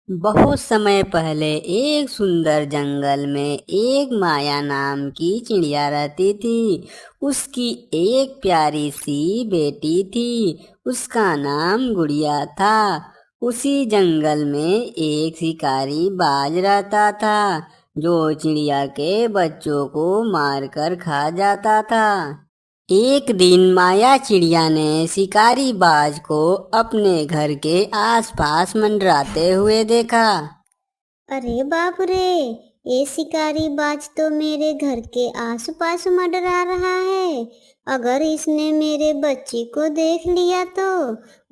बहुत समय पहले एक सुंदर जंगल में एक माया नाम की चिड़िया रहती थी। उसकी एक प्यारी सी बेटी थी। उसका नाम गुड़िया था। उसी जंगल में एक शिकारी बाज रहता था जो चिड़िया के बच्चों को मारकर खा जाता था। एक दिन माया चिड़िया ने शिकारी बाज को अपने घर के आसपास मंडराते हुए देखा। अरे बाप रे, ये शिकारी बाज तो मेरे घर के आसपास मंडरा रहा है। अगर इसने मेरे बच्ची को देख लिया तो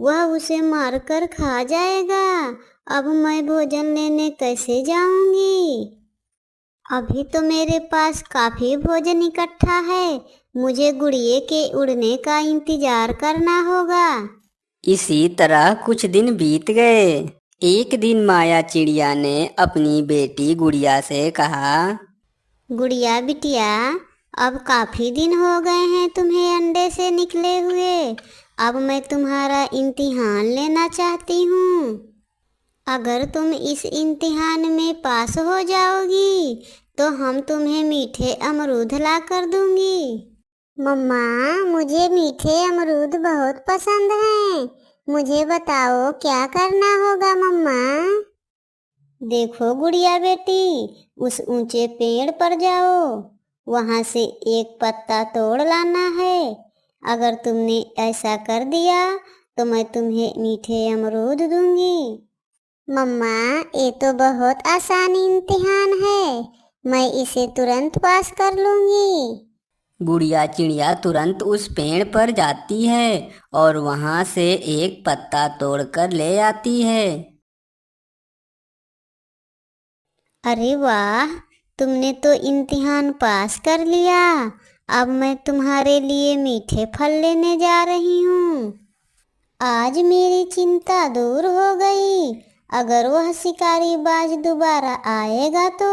वह उसे मारकर खा जाएगा। अब मैं भोजन लेने कैसे जाऊंगी? अभी तो मेरे पास काफी भोजन इकट्ठा है। मुझे गुड़िया के उड़ने का इंतजार करना होगा। इसी तरह कुछ दिन बीत गए। एक दिन माया चिड़िया ने अपनी बेटी गुड़िया से कहा। गुड़िया बिटिया, अब काफी दिन हो गए हैं तुम्हें अंडे से निकले हुए। अब मैं तुम्हारा इम्तिहान लेना चाहती हूँ। अगर तुम इस इम्तिहान में पास हो जाओगी तो हम तुम्हें मीठे अमरूद ला कर दूंगी। मम्मा, मुझे मीठे अमरूद बहुत पसंद हैं। मुझे बताओ क्या करना होगा मम्मा? देखो गुड़िया बेटी, उस ऊंचे पेड़ पर जाओ। वहां से एक पत्ता तोड़ लाना है। अगर तुमने ऐसा कर दिया तो मैं तुम्हें मीठे अमरूद दूंगी। मम्मा, ये तो बहुत आसान इम्तिहान है। मैं इसे तुरंत पास कर लूंगी। गुड़िया चिड़िया तुरंत उस पेड़ पर जाती है और वहां से एक पत्ता तोड़कर ले आती है। अरे वाह, तुमने तो इम्तिहान पास कर लिया। अब मैं तुम्हारे लिए मीठे फल लेने जा रही हूँ। आज मेरी चिंता दूर हो गई। अगर वह शिकारी बाज दोबारा आएगा तो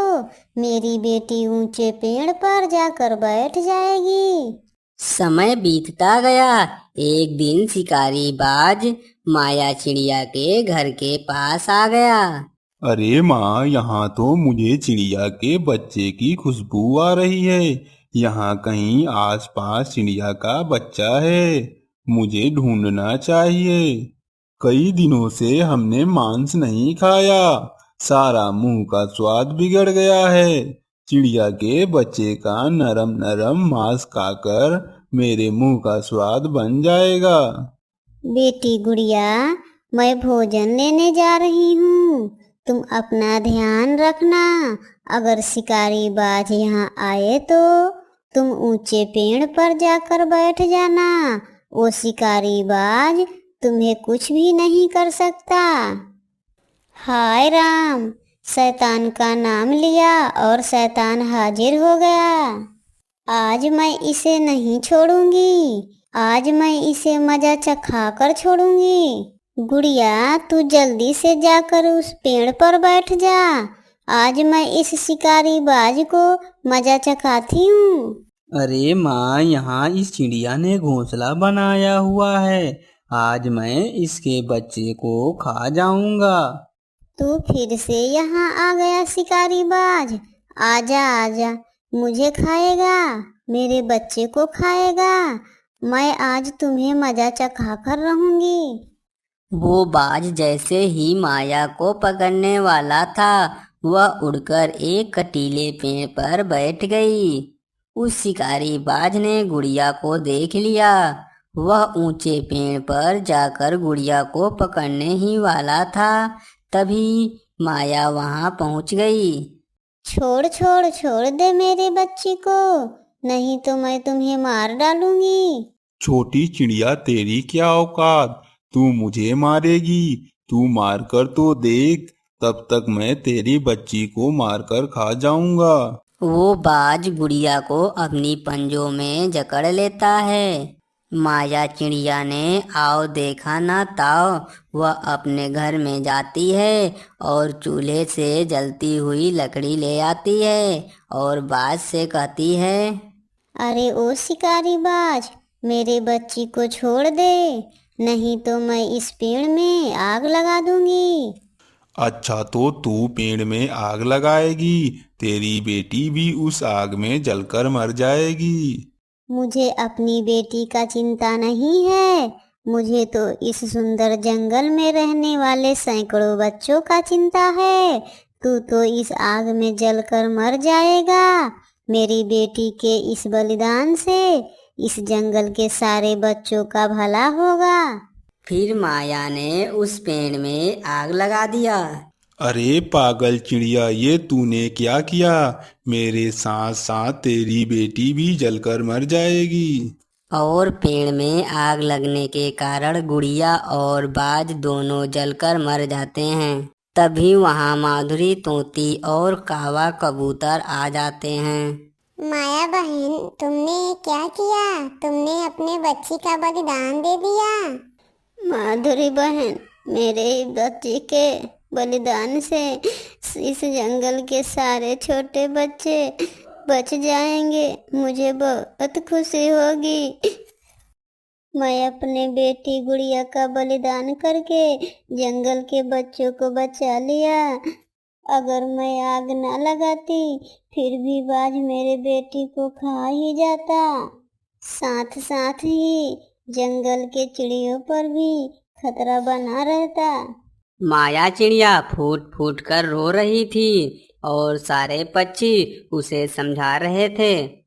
मेरी बेटी ऊंचे पेड़ पर जाकर बैठ जाएगी। समय बीतता गया। एक दिन शिकारी बाज माया चिड़िया के घर के पास आ गया। अरे माँ, यहाँ तो मुझे चिड़िया के बच्चे की खुशबू आ रही है। यहाँ कहीं आसपास चिड़िया का बच्चा है। मुझे ढूंढना चाहिए। कई दिनों से हमने मांस नहीं खाया। सारा मुंह का स्वाद बिगड़ गया है। चिड़िया के बच्चे का नरम नरम मांस खाकर मेरे मुंह का स्वाद बन जाएगा। बेटी गुड़िया, मैं भोजन लेने जा रही हूँ। तुम अपना ध्यान रखना। अगर शिकारी बाज यहाँ आए तो तुम ऊंचे पेड़ पर जाकर बैठ जाना। वो शिकारी बाज तुम्हें कुछ भी नहीं कर सकता। हाय राम, शैतान का नाम लिया और शैतान हाजिर हो गया। आज मैं इसे नहीं छोड़ूंगी। आज मैं इसे मजा चखा कर छोड़ूंगी। गुड़िया, तू जल्दी से जाकर उस पेड़ पर बैठ जा। आज मैं इस शिकारी बाज को मजा चखाती हूँ। अरे माँ, यहाँ इस चिड़िया ने घोंसला बनाया हुआ है। आज मैं इसके बच्चे को खा जाऊंगा। तू फिर से यहाँ आ गया शिकारी बाज। आजा आजा, मुझे खाएगा, मेरे बच्चे को खाएगा। मैं आज तुम्हें मजा चखा कर रहूंगी। वो बाज जैसे ही माया को पकड़ने वाला था, वह उड़कर एक कटीले पेड़ पर बैठ गई। उस शिकारी बाज ने गुड़िया को देख लिया। वह ऊंचे पेड़ पर जाकर गुड़िया को पकड़ने ही वाला था, तभी माया वहां पहुंच गई। छोड़ छोड़ छोड़ दे मेरे बच्ची को, नहीं तो मैं तुम्हें मार डालूंगी। छोटी चिड़िया, तेरी क्या औकात? तू मुझे मारेगी? तू मारकर तो देख। तब तक मैं तेरी बच्ची को मारकर खा जाऊंगा। वो बाज गुड़िया को अपनी पंजों में जकड़ लेता है। माया चिड़िया ने आओ देखा ना ताओ, वह अपने घर में जाती है और चूल्हे से जलती हुई लकड़ी ले आती है और बाज से कहती है। अरे ओ शिकारी बाज, मेरे बच्ची को छोड़ दे, नहीं तो मैं इस पेड़ में आग लगा दूंगी। अच्छा, तो तू पेड़ में आग लगाएगी, तेरी बेटी भी उस आग में जलकर मर जाएगी। मुझे अपनी बेटी का चिंता नहीं है, मुझे तो इस सुंदर जंगल में रहने वाले सैकड़ों बच्चों का चिंता है। तू तो इस आग में जलकर मर जाएगा। मेरी बेटी के इस बलिदान से इस जंगल के सारे बच्चों का भला होगा। फिर माया ने उस पेड़ में आग लगा दिया। अरे पागल चिड़िया, ये तूने क्या किया? मेरे साथ साथ तेरी बेटी भी जलकर मर जाएगी। और पेड़ में आग लगने के कारण गुड़िया और बाज दोनों जलकर मर जाते हैं। तभी वहाँ माधुरी तोती और कावा कबूतर आ जाते हैं। माया बहन, तुमने क्या किया? तुमने अपने बच्ची का बलिदान दे दिया। माधुरी बहन, मेरे बच्ची के बलिदान से इस जंगल के सारे छोटे बच्चे बच जाएंगे। मुझे बहुत खुशी होगी। मैं अपने बेटी गुड़िया का बलिदान करके जंगल के बच्चों को बचा लिया। अगर मैं आग न लगाती फिर भी बाज मेरे बेटी को खा ही जाता। साथ साथ ही जंगल के चिड़ियों पर भी खतरा बना रहता। माया चिड़िया फूट फूट कर रो रही थी और सारे पक्षी उसे समझा रहे थे।